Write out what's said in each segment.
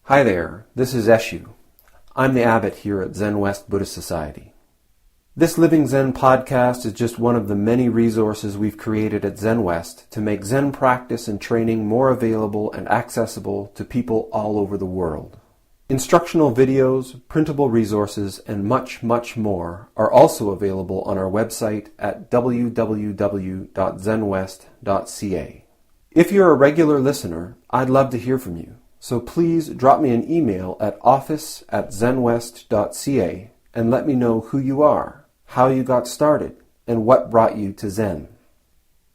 Hi there, this is Eshu. I'm the abbot here at Zenwest Buddhist Society. This Living Zen-podcast is just one of the many resources we've created at Zenwest to make Zen practice and training more available and accessible to people all over the world. Instructional videos, printable resources, and much, much more are also available on our website at www.zenwest.ca. If you're a regular listener, I'd love to hear from you. So please drop me an email at office@zenwest.ca and let me know who you are, how you got started, and what brought you to Zen.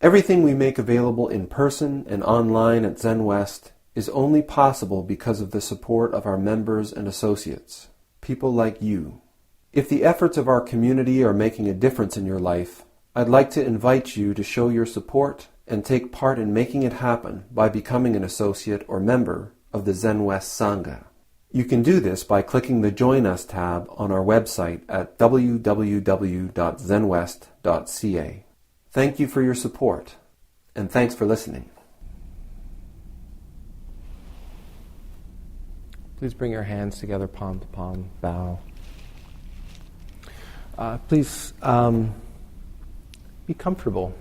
Everything we make available in person and online at Zenwest is only possible because of the support of our members and associates, people like you. If the efforts of our community are making a difference in your life, I'd like to invite you to show your support and take part in making it happen by becoming an associate or member of the Zenwest Sangha. You can do this by clicking the Join Us tab on our website at www.zenwest.ca. Thank you for your support, and thanks for listening. Please bring your hands together, palm to palm, bow. Please be comfortable.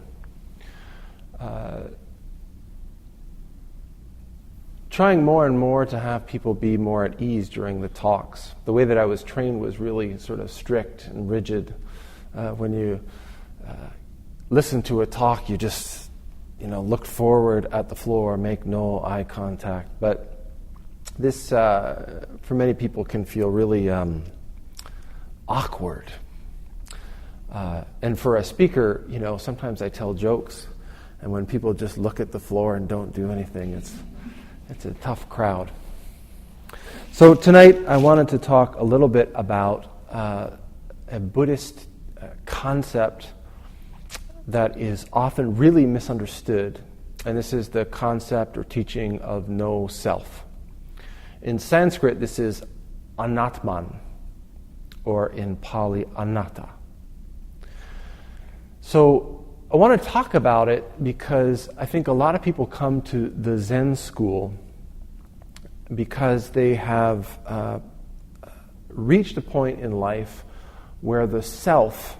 Trying more and more to have people be more at ease during the talks. The way that I was trained was really sort of strict and rigid. When you listen to a talk, you just, look forward at the floor, make no eye contact. But this, for many people, can feel really awkward. And for a speaker, sometimes I tell jokes, and when people just look at the floor and don't do anything, it's a tough crowd. So tonight I wanted to talk a little bit about a Buddhist concept that is often really misunderstood, and this is the concept or teaching of no self. In Sanskrit, this is anatman, or in Pali, anatta. So I want to talk about it because I think a lot of people come to the Zen school because they have reached a point in life where the self,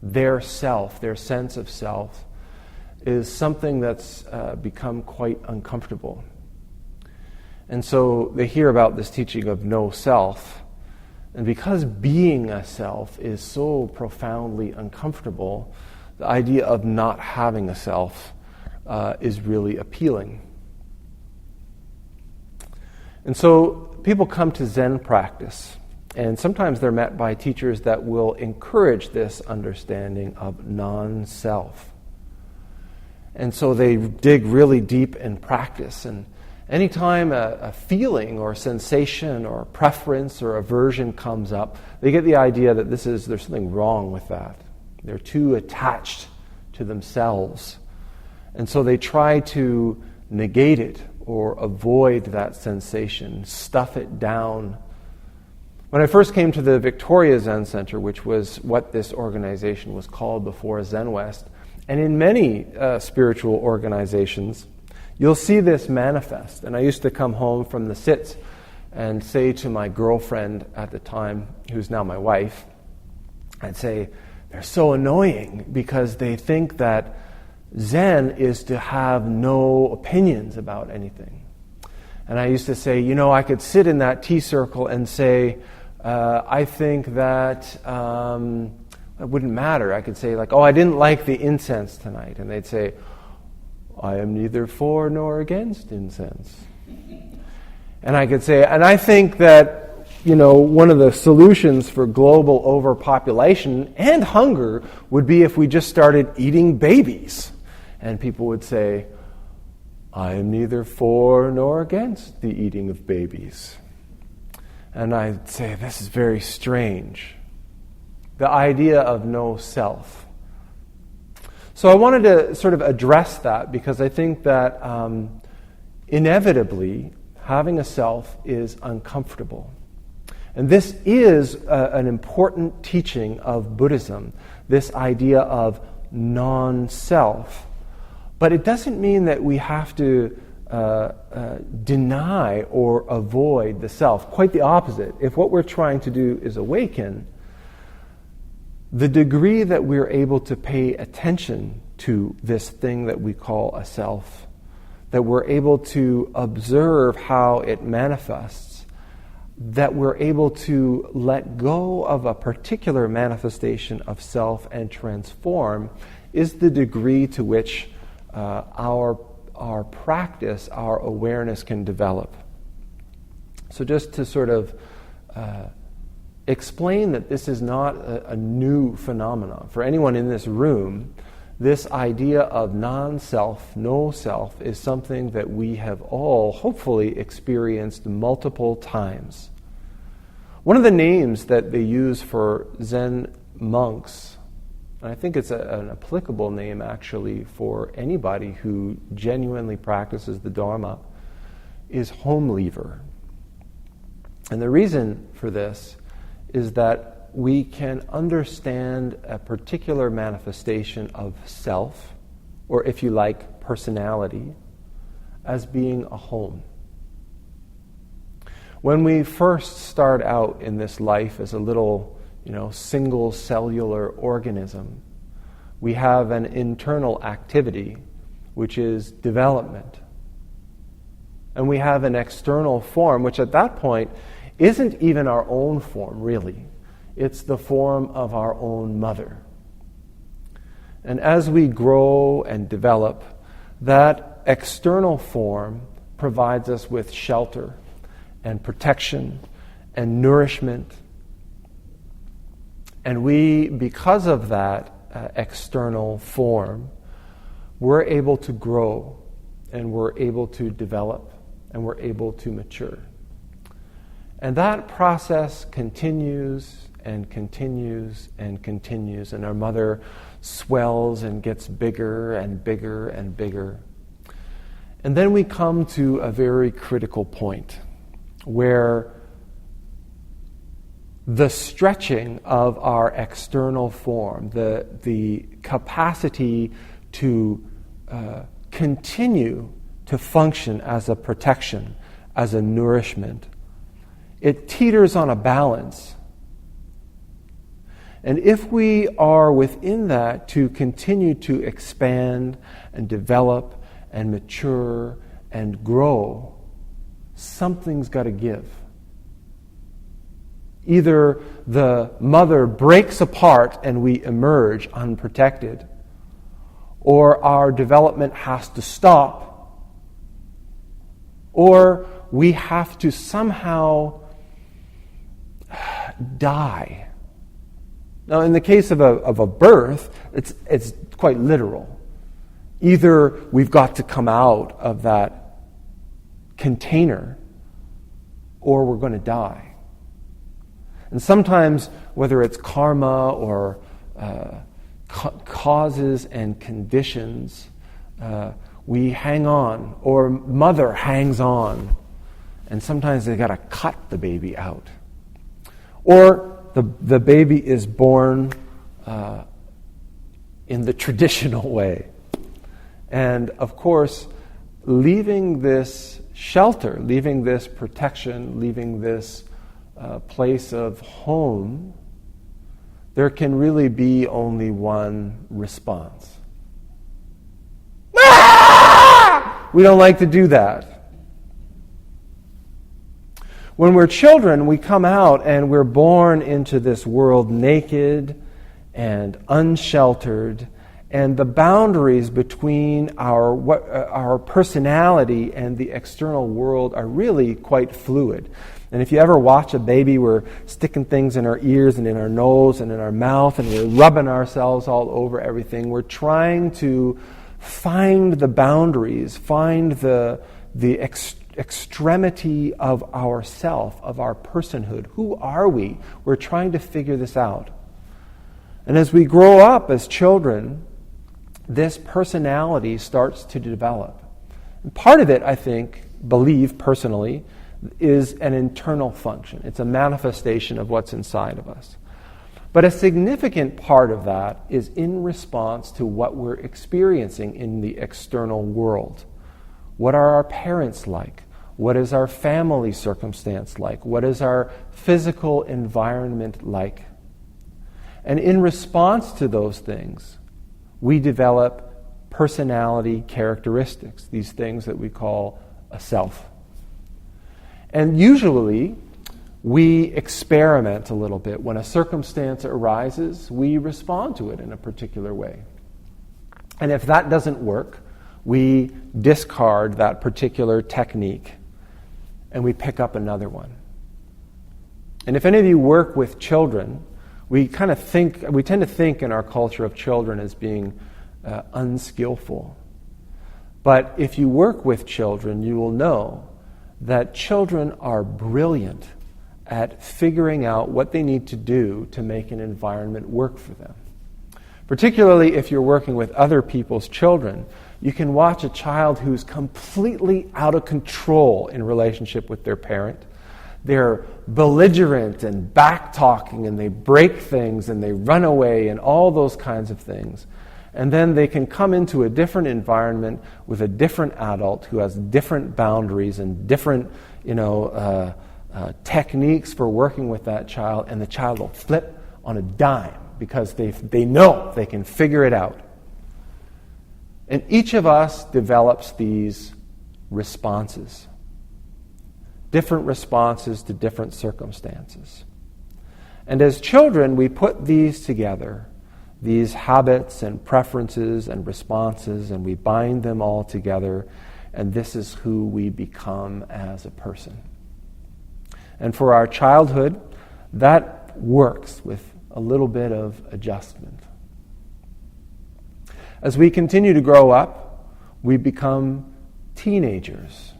their sense of self, is something that's become quite uncomfortable. And so they hear about this teaching of no self, and because being a self is so profoundly uncomfortable, the idea of not having a self is really appealing. And so people come to Zen practice, and sometimes they're met by teachers that will encourage this understanding of non-self. And so they dig really deep in practice, and anytime a feeling or sensation or preference or aversion comes up, they get the idea that there's something wrong with that. They're too attached to themselves. And so they try to negate it or avoid that sensation, stuff it down. When I first came to the Victoria Zen Center, which was what this organization was called before Zenwest, and in many spiritual organizations, you'll see this manifest. And I used to come home from the sits and say to my girlfriend at the time, who's now my wife, I'd say, they're so annoying because they think that Zen is to have no opinions about anything. And I used to say, I could sit in that tea circle and say, I think that it wouldn't matter. I could say I didn't like the incense tonight. And they'd say, I am neither for nor against incense. And I could say, and I think that one of the solutions for global overpopulation and hunger would be if we just started eating babies. And people would say, I am neither for nor against the eating of babies. And I'd say, this is very strange. The idea of no self. So I wanted to sort of address that because I think that inevitably having a self is uncomfortable. And this is an important teaching of Buddhism, this idea of non-self. But it doesn't mean that we have to deny or avoid the self. Quite the opposite. If what we're trying to do is awaken, the degree that we're able to pay attention to this thing that we call a self, that we're able to observe how it manifests, that we're able to let go of a particular manifestation of self and transform, is the degree to which our practice, our awareness can develop. So just to sort of explain that this is not a new phenomenon. For anyone in this room, this idea of non-self, no self, is something that we have all hopefully experienced multiple times. One of the names that they use for Zen monks, and I think it's an applicable name actually for anybody who genuinely practices the Dharma, is home leaver. And the reason for this is that we can understand a particular manifestation of self, or if you like, personality, as being a home. When we first start out in this life as a little, single cellular organism, we have an internal activity, which is development. And we have an external form, which at that point isn't even our own form, really. It's the form of our own mother. And as we grow and develop, that external form provides us with shelter and protection and nourishment. And we, because of that external form, we're able to grow and we're able to develop and we're able to mature. And that process continues and continues and continues, and our mother swells and gets bigger and bigger and bigger. And then we come to a very critical point where the stretching of our external form, the capacity to continue to function as a protection, as a nourishment, it teeters on a balance. And if we are within that to continue to expand and develop and mature and grow, something's got to give. Either the mother breaks apart and we emerge unprotected, or our development has to stop, or we have to somehow die. Now, in the case of a birth, it's quite literal. Either we've got to come out of that container, or we're going to die. And sometimes, whether it's karma or causes and conditions, we hang on, or mother hangs on, and sometimes they got to cut the baby out. Or the baby is born in the traditional way. And of course, leaving this shelter, leaving this protection, leaving this place of home, there can really be only one response. Ah! We don't like to do that. When we're children, we come out and we're born into this world naked and unsheltered, and the boundaries between our personality and the external world are really quite fluid. And if you ever watch a baby, we're sticking things in our ears and in our nose and in our mouth, and we're rubbing ourselves all over everything. We're trying to find the boundaries, find the extremity of ourself, of our personhood. Who are we? We're trying to figure this out. And as we grow up as children, this personality starts to develop. And part of it, I believe personally, is an internal function. It's a manifestation of what's inside of us. But a significant part of that is in response to what we're experiencing in the external world. What are our parents like? What is our family circumstance like? What is our physical environment like? And in response to those things, we develop personality characteristics, these things that we call a self. And usually, we experiment a little bit. When a circumstance arises, we respond to it in a particular way. And if that doesn't work, we discard that particular technique and we pick up another one. And if any of you work with children, we tend to think in our culture of children as being unskillful. But if you work with children, you will know that children are brilliant at figuring out what they need to do to make an environment work for them. Particularly if you're working with other people's children, you can watch a child who's completely out of control in relationship with their parent. They're belligerent and back-talking, and they break things, and they run away, and all those kinds of things. And then they can come into a different environment with a different adult who has different boundaries and different, techniques for working with that child, and the child will flip on a dime because they know they can figure it out. And each of us develops these responses, different responses to different circumstances. And as children, we put these together, these habits and preferences and responses, and we bind them all together, and this is who we become as a person. And for our childhood, that works with a little bit of adjustment. As we continue to grow up, we become teenagers.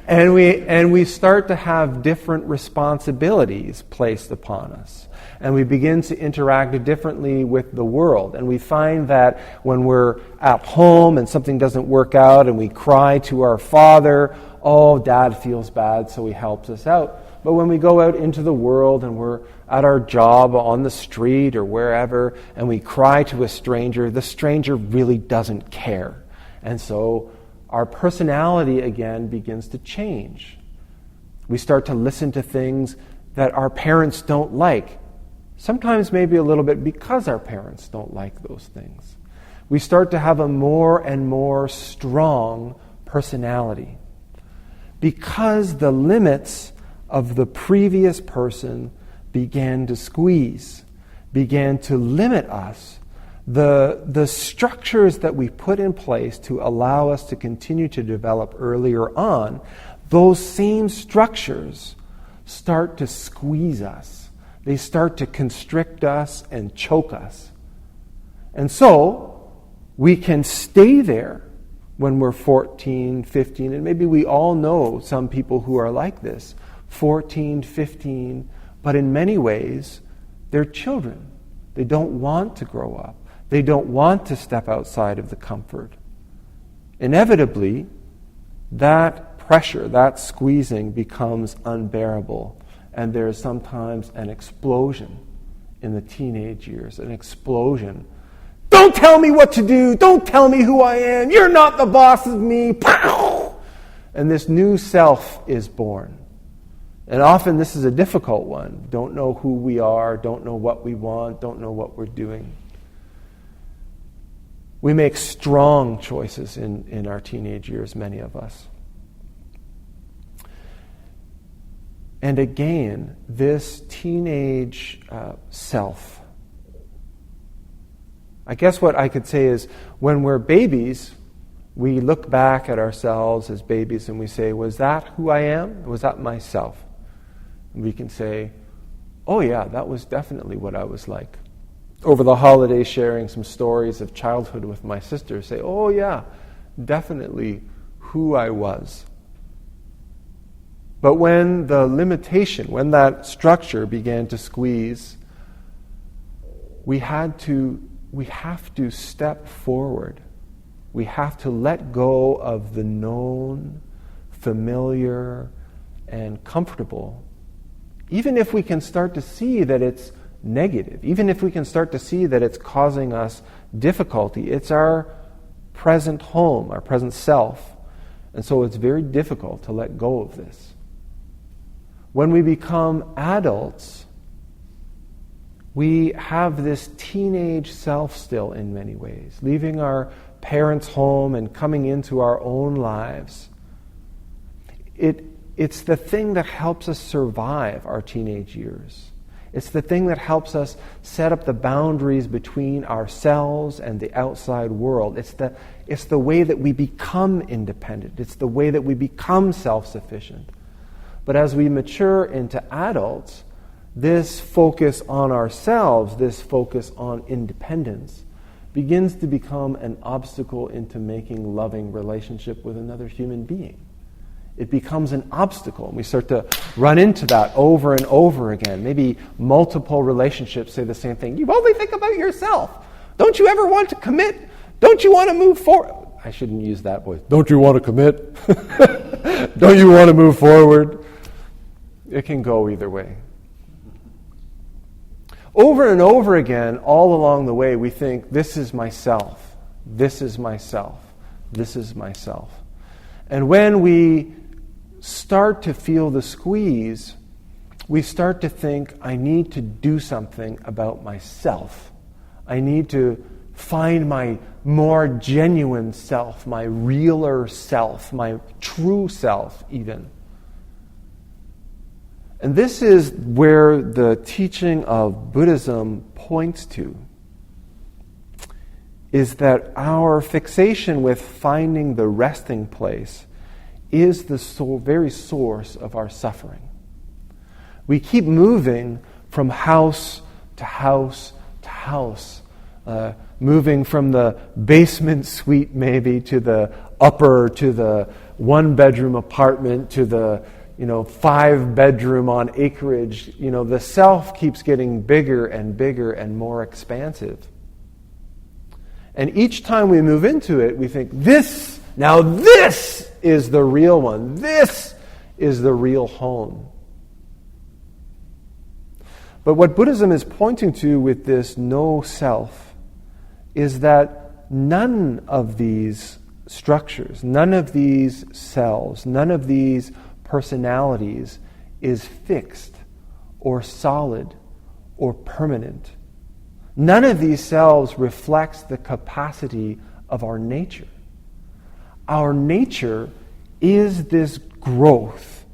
And we start to have different responsibilities placed upon us. And we begin to interact differently with the world. And we find that when we're at home and something doesn't work out and we cry to our father, oh, Dad feels bad, so he helps us out. But when we go out into the world and we're at our job on the street or wherever and we cry to a stranger, the stranger really doesn't care. And so our personality again begins to change. We start to listen to things that our parents don't like. Sometimes maybe a little bit because our parents don't like those things. We start to have a more and more strong personality because the limits of the previous person began to squeeze, began to limit us. The structures that we put in place to allow us to continue to develop earlier on, those same structures start to squeeze us. They start to constrict us and choke us. And so, we can stay there when we're 14, 15, and maybe we all know some people who are like this, 14, 15, but in many ways, they're children. They don't want to grow up. They don't want to step outside of the comfort. Inevitably, that pressure, that squeezing becomes unbearable. And there is sometimes an explosion in the teenage years, an explosion. Don't tell me what to do. Don't tell me who I am. You're not the boss of me. Pow! And this new self is born. And often this is a difficult one. Don't know who we are, don't know what we want, don't know what we're doing. We make strong choices in our teenage years, many of us. And again, this teenage self, I guess what I could say is when we're babies, we look back at ourselves as babies and we say, was that who I am? Was that myself? And we can say, oh yeah, that was definitely what I was like. Over the holidays, sharing some stories of childhood with my sister, say, oh yeah, definitely who I was. But when the limitation, when that structure began to squeeze, we have to step forward. We have to let go of the known, familiar, and comfortable. Even if we can start to see that it's negative. Even if we can start to see that it's causing us difficulty, it's our present home, our present self. And so it's very difficult to let go of this. When we become adults, we have this teenage self still in many ways, leaving our parents' home and coming into our own lives. It's the thing that helps us survive our teenage years. It's the thing that helps us set up the boundaries between ourselves and the outside world. It's the way that we become independent. It's the way that we become self-sufficient. But as we mature into adults, this focus on ourselves, this focus on independence, begins to become an obstacle into making loving relationship with another human being. It becomes an obstacle. We start to run into that over and over again. Maybe multiple relationships say the same thing. You only think about yourself. Don't you ever want to commit? Don't you want to move forward? I shouldn't use that voice. Don't you want to commit? Don't you want to move forward? It can go either way. Over and over again, all along the way, we think, this is myself. This is myself. This is myself. And when we start to feel the squeeze, we start to think, I need to do something about myself. I need to find my more genuine self, my realer self, my true self even. And this is where the teaching of Buddhism points to, is that our fixation with finding the resting place is the very source of our suffering. We keep moving from house to house to house, moving from the basement suite maybe to the upper, to the one-bedroom apartment, to the 5-bedroom on acreage. The self keeps getting bigger and bigger and more expansive. And each time we move into it, we think, this is the real one. This is the real home. But what Buddhism is pointing to with this no self is that none of these structures, none of these selves, none of these personalities is fixed or solid or permanent. None of these selves reflects the capacity of our nature. Our nature is this growth.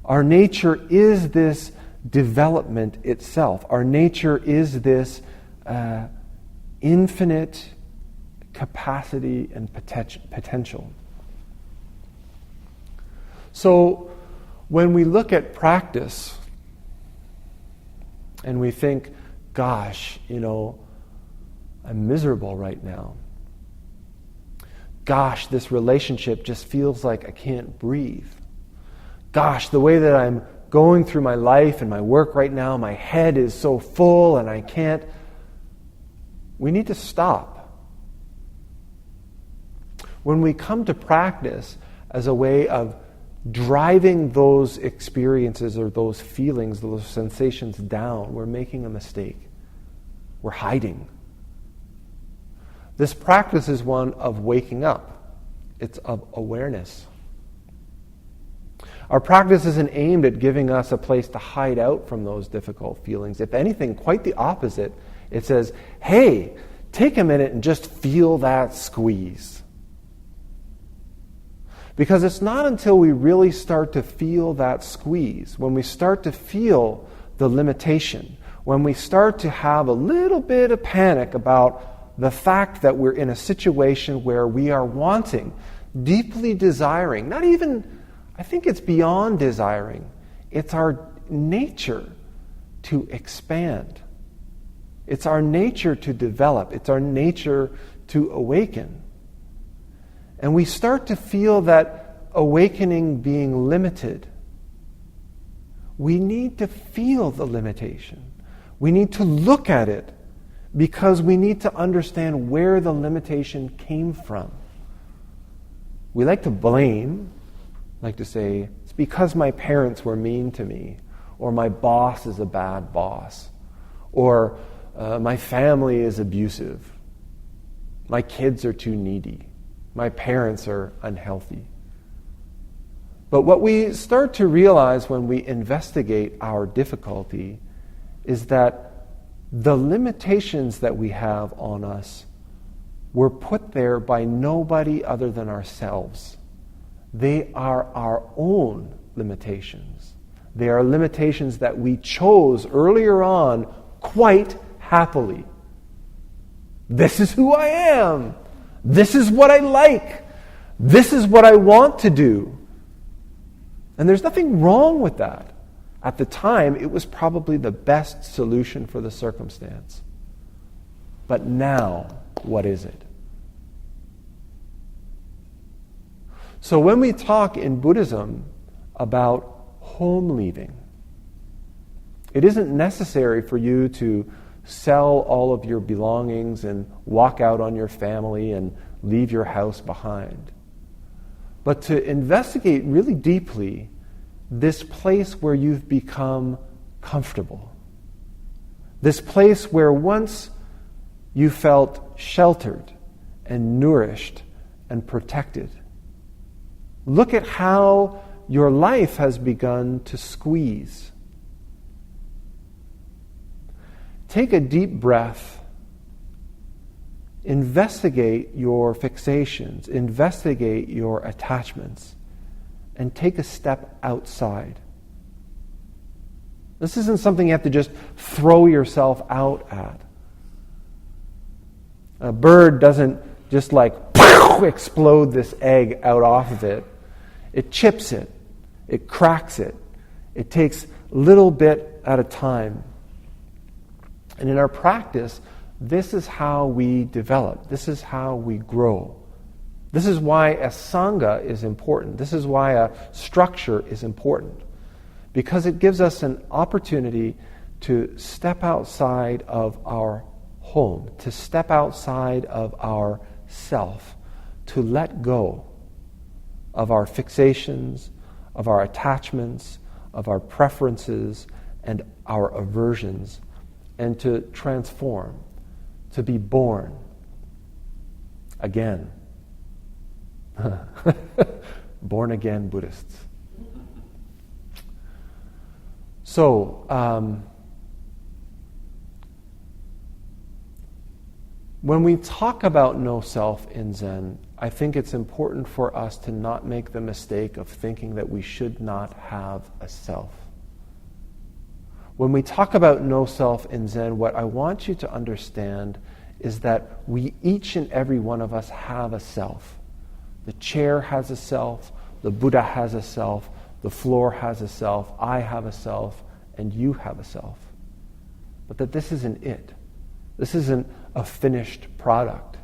Our nature is this development itself. Our nature is this infinite capacity and potential. So when we look at practice and we think, gosh, I'm miserable right now. Gosh, this relationship just feels like I can't breathe. Gosh, the way that I'm going through my life and my work right now, my head is so full and I can't. We need to stop. When we come to practice as a way of driving those experiences or those feelings, those sensations down, we're making a mistake. We're hiding. This practice is one of waking up. It's of awareness. Our practice isn't aimed at giving us a place to hide out from those difficult feelings. If anything, quite the opposite. It says, hey, take a minute and just feel that squeeze. Because it's not until we really start to feel that squeeze, when we start to feel the limitation, when we start to have a little bit of panic about the fact that we're in a situation where we are wanting, deeply desiring, not even, I think it's beyond desiring, it's our nature to expand. It's our nature to develop. It's our nature to awaken. And we start to feel that awakening being limited. We need to feel the limitation. We need to look at it because we need to understand where the limitation came from. We like to blame, like to say, it's because my parents were mean to me, or my boss is a bad boss, Or my family is abusive. My kids are too needy. My parents are unhealthy. But what we start to realize when we investigate our difficulty is that the limitations that we have on us were put there by nobody other than ourselves. They are our own limitations. They are limitations that we chose earlier on quite happily. This is who I am. This is what I like. This is what I want to do. And there's nothing wrong with that. At the time, it was probably the best solution for the circumstance. But now, what is it? So when we talk in Buddhism about home leaving, it isn't necessary for you to sell all of your belongings and walk out on your family and leave your house behind. But to investigate really deeply this place where you've become comfortable. This place where once you felt sheltered and nourished and protected. Look at how your life has begun to squeeze. Take a deep breath. Investigate your fixations. Investigate your attachments. And take a step outside. This isn't something you have to just throw yourself out at. A bird doesn't just explode this egg out off of it. It chips it. It cracks it. It takes a little bit at a time. And in our practice, this is how we develop. This is how we grow. This is why a sangha is important. This is why a structure is important. Because it gives us an opportunity to step outside of our home, to step outside of our self, to let go of our fixations, of our attachments, of our preferences, and our aversions, and to transform, to be born again. Born again Buddhists. So, when we talk about no self in Zen, I think it's important for us to not make the mistake of thinking that we should not have a self. When we talk about no self in Zen, what I want you to understand is that we, each and every one of us, have a self. The chair has a self, the Buddha has a self, the floor has a self, I have a self, and you have a self. But that this isn't it. This isn't a finished product.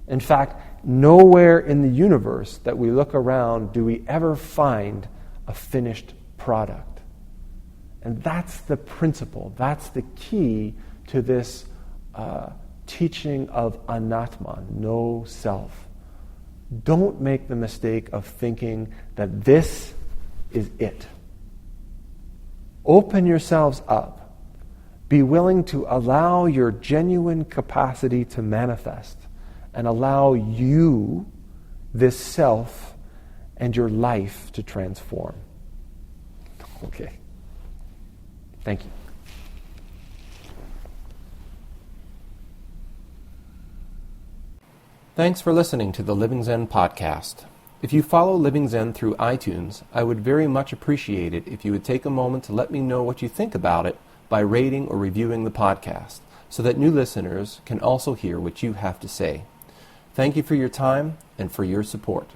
In fact, nowhere in the universe that we look around do we ever find a finished product. And that's the principle, that's the key to this teaching of anatman, no self. Don't make the mistake of thinking that this is it. Open yourselves up. Be willing to allow your genuine capacity to manifest and allow you, this self, and your life to transform. Okay. Thank you. Thanks for listening to the Living Zen podcast. If you follow Living Zen through iTunes, I would very much appreciate it if you would take a moment to let me know what you think about it by rating or reviewing the podcast, so that new listeners can also hear what you have to say. Thank you for your time and for your support.